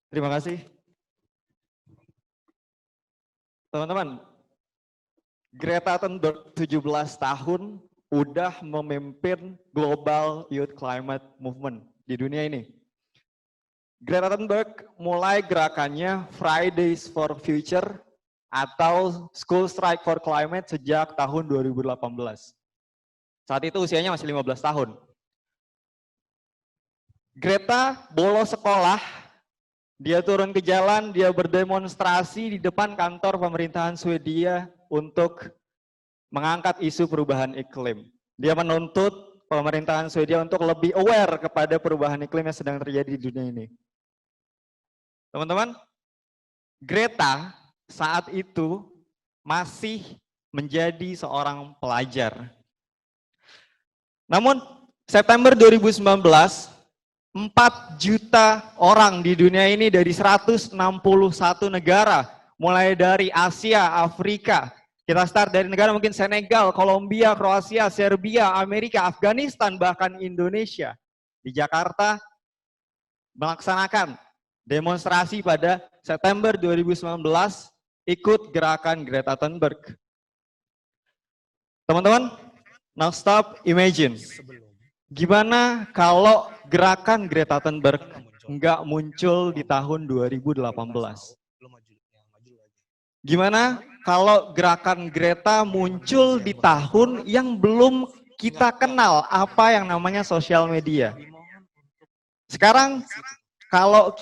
Terima kasih. Teman-teman, Greta Thunberg 17 tahun udah memimpin Global Youth Climate Movement di dunia ini. Greta Thunberg mulai gerakannya Fridays for Future atau School Strike for Climate sejak tahun 2018. Saat itu usianya masih 15 tahun. Greta bolos sekolah, dia turun ke jalan, dia berdemonstrasi di depan kantor pemerintahan Swedia untuk mengangkat isu perubahan iklim. Dia menuntut pemerintahan Swedia untuk lebih aware kepada perubahan iklim yang sedang terjadi di dunia ini. Teman-teman, Greta saat itu masih menjadi seorang pelajar. Namun September 2019, 4 juta orang di dunia ini dari 161 negara, mulai dari Asia, Afrika, kita start dari negara mungkin Senegal, Kolombia, Kroasia, Serbia, Amerika, Afghanistan, bahkan Indonesia. Di Jakarta melaksanakan demonstrasi pada September 2019 ikut gerakan Greta Thunberg. Teman-teman, now stop, imagine. Gimana kalau gerakan Greta Thunberg nggak muncul di tahun 2018? Gimana kalau gerakan Greta muncul di tahun yang belum kita kenal apa yang namanya sosial media? Sekarang kalau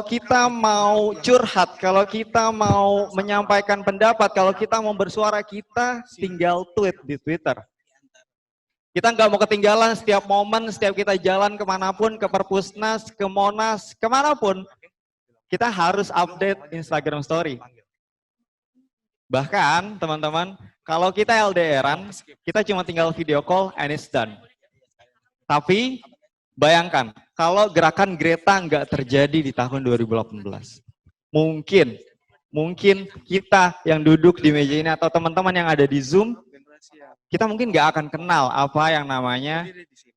kita mau curhat, kalau kita mau menyampaikan pendapat, kalau kita mau bersuara, kita tinggal tweet di Twitter. Kita nggak mau ketinggalan setiap momen, setiap kita jalan kemanapun, ke Perpusnas, ke Monas, kemanapun, kita harus update Instagram Story. Bahkan teman-teman, kalau kita LDRan, kita cuma tinggal video call and it's done. Tapi bayangkan, kalau gerakan Greta nggak terjadi di tahun 2018, mungkin kita yang duduk di meja ini atau teman-teman yang ada di Zoom, kita mungkin nggak akan kenal apa yang namanya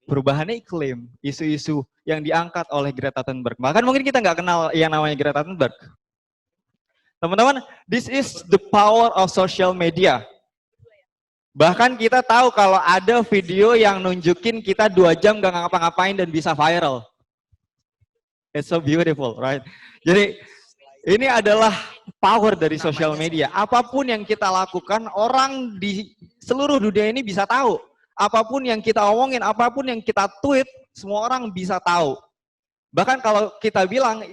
perubahan iklim, isu-isu yang diangkat oleh Greta Thunberg. Bahkan mungkin kita nggak kenal yang namanya Greta Thunberg. Teman-teman, this is the power of social media. Bahkan kita tahu kalau ada video yang nunjukin kita 2 jam gak ngapa-ngapain dan bisa viral. It's so beautiful, right? Jadi ini adalah power dari social media. Apapun yang kita lakukan, orang di seluruh dunia ini bisa tahu. Apapun yang kita omongin, apapun yang kita tweet, semua orang bisa tahu. Bahkan kalau kita bilang,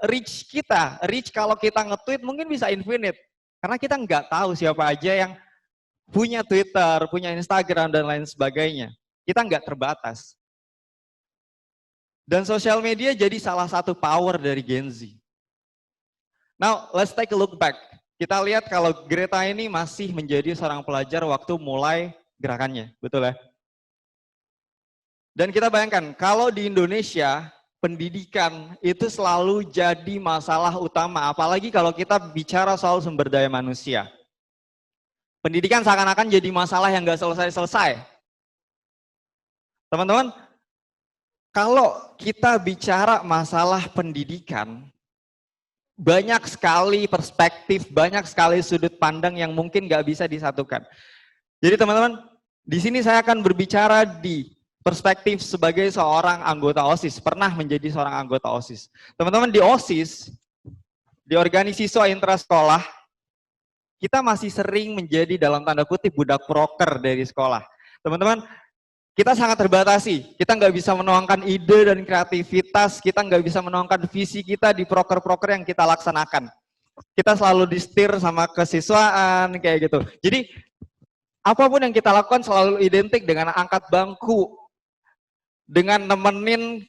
reach kalau kita nge-tweet mungkin bisa infinite. Karena kita nggak tahu siapa aja yang punya Twitter, punya Instagram, dan lain sebagainya. Kita nggak terbatas. Dan sosial media jadi salah satu power dari Gen Z. Now, let's take a look back. Kita lihat kalau Greta ini masih menjadi seorang pelajar waktu mulai gerakannya, betul ya? Dan kita bayangkan, kalau di Indonesia, pendidikan itu selalu jadi masalah utama, apalagi kalau kita bicara soal sumber daya manusia. Pendidikan seakan-akan jadi masalah yang nggak selesai-selesai. Teman-teman, kalau kita bicara masalah pendidikan, banyak sekali perspektif, banyak sekali sudut pandang yang mungkin nggak bisa disatukan. Jadi teman-teman, di sini saya akan berbicara di perspektif sebagai seorang anggota OSIS, pernah menjadi seorang anggota OSIS. Teman-teman, di OSIS, di organisasi siswa intrasekolah, kita masih sering menjadi dalam tanda kutip budak proker dari sekolah. Teman-teman, kita sangat terbatasi, kita nggak bisa menuangkan ide dan kreativitas, kita nggak bisa menuangkan visi kita di proker-proker yang kita laksanakan. Kita selalu disetir sama kesiswaan, kayak gitu. Jadi, apapun yang kita lakukan selalu identik dengan angkat bangku, dengan nemenin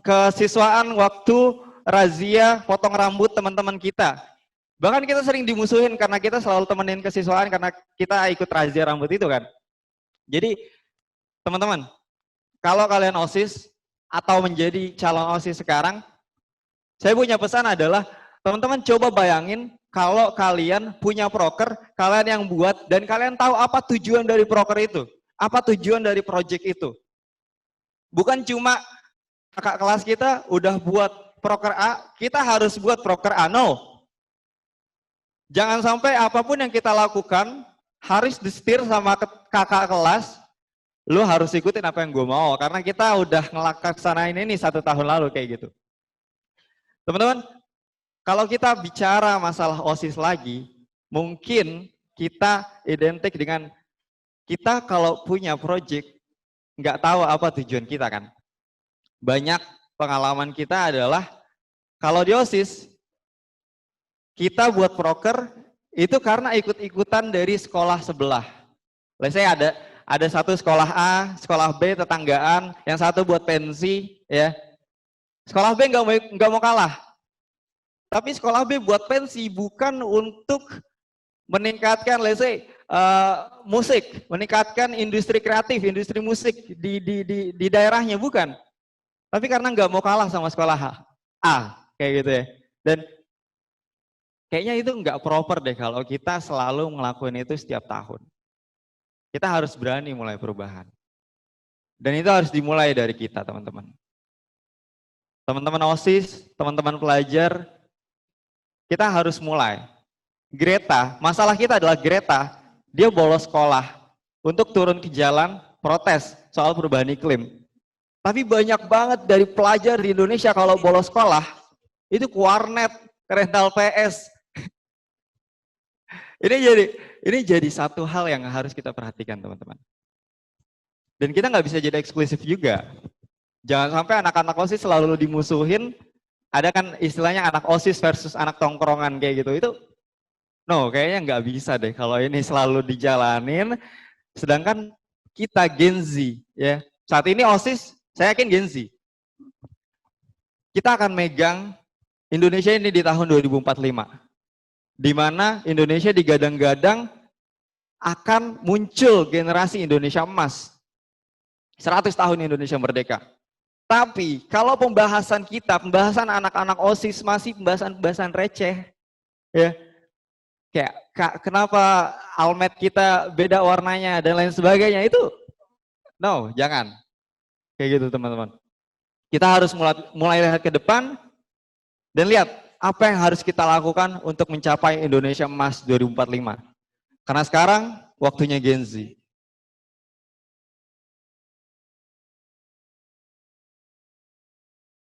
kesiswaan waktu razia potong rambut teman-teman kita. Bahkan kita sering dimusuhin karena kita selalu temenin kesiswaan karena kita ikut razia rambut itu kan. Jadi, teman-teman, kalau kalian OSIS atau menjadi calon OSIS sekarang, saya punya pesan adalah, teman-teman coba bayangin kalau kalian punya proker, kalian yang buat, dan kalian tahu apa tujuan dari proker itu, apa tujuan dari project itu. Bukan cuma Kakak kelas kita udah buat proker A, kita harus buat proker A. No. Jangan sampai apapun yang kita lakukan harus disetir sama kakak kelas, lu harus ikutin apa yang gue mau. Karena kita udah ngelaksanain ini 1 tahun lalu kayak gitu. Teman-teman, kalau kita bicara masalah OSIS lagi, mungkin kita identik dengan kita kalau punya project, nggak tahu apa tujuan kita kan. Banyak pengalaman kita adalah kalau di OSIS kita buat proker itu karena ikut-ikutan dari sekolah sebelah. Saya ada satu sekolah A, sekolah B tetanggaan, yang satu buat pensi, ya. Sekolah B nggak mau kalah. Tapi sekolah B buat pensi bukan untuk meningkatkan, musik, meningkatkan industri kreatif, industri musik di daerahnya, bukan. Tapi karena nggak mau kalah sama sekolah A, kayak gitu ya. Dan kayaknya itu nggak proper deh kalau kita selalu ngelakuin itu setiap tahun. Kita harus berani mulai perubahan. Dan itu harus dimulai dari kita, teman-teman. Teman-teman OSIS, teman-teman pelajar, kita harus mulai. Greta, masalah kita adalah Greta, dia bolos sekolah untuk turun ke jalan protes soal perubahan iklim. Tapi banyak banget dari pelajar di Indonesia kalau bolos sekolah, itu ke warnet, ke rental PS. Ini jadi satu hal yang harus kita perhatikan, teman-teman. Dan kita nggak bisa jadi eksklusif juga. Jangan sampai anak-anak OSIS selalu dimusuhin. Ada kan istilahnya anak OSIS versus anak tongkrongan kayak gitu. Itu kayaknya nggak bisa deh kalau ini selalu dijalanin. Sedangkan kita Gen Z, ya. Saat ini OSIS, saya yakin Gen Z. Kita akan megang Indonesia ini di tahun 2045. Di mana Indonesia digadang-gadang akan muncul generasi Indonesia emas. 100 tahun Indonesia merdeka. Tapi kalau pembahasan anak-anak OSIS masih pembahasan receh. Ya. Kayak kenapa almet kita beda warnanya dan lain sebagainya, itu jangan. Kayak gitu, teman-teman. Kita harus mulai lihat ke depan dan lihat apa yang harus kita lakukan untuk mencapai Indonesia Emas 2045. Karena sekarang waktunya Gen Z.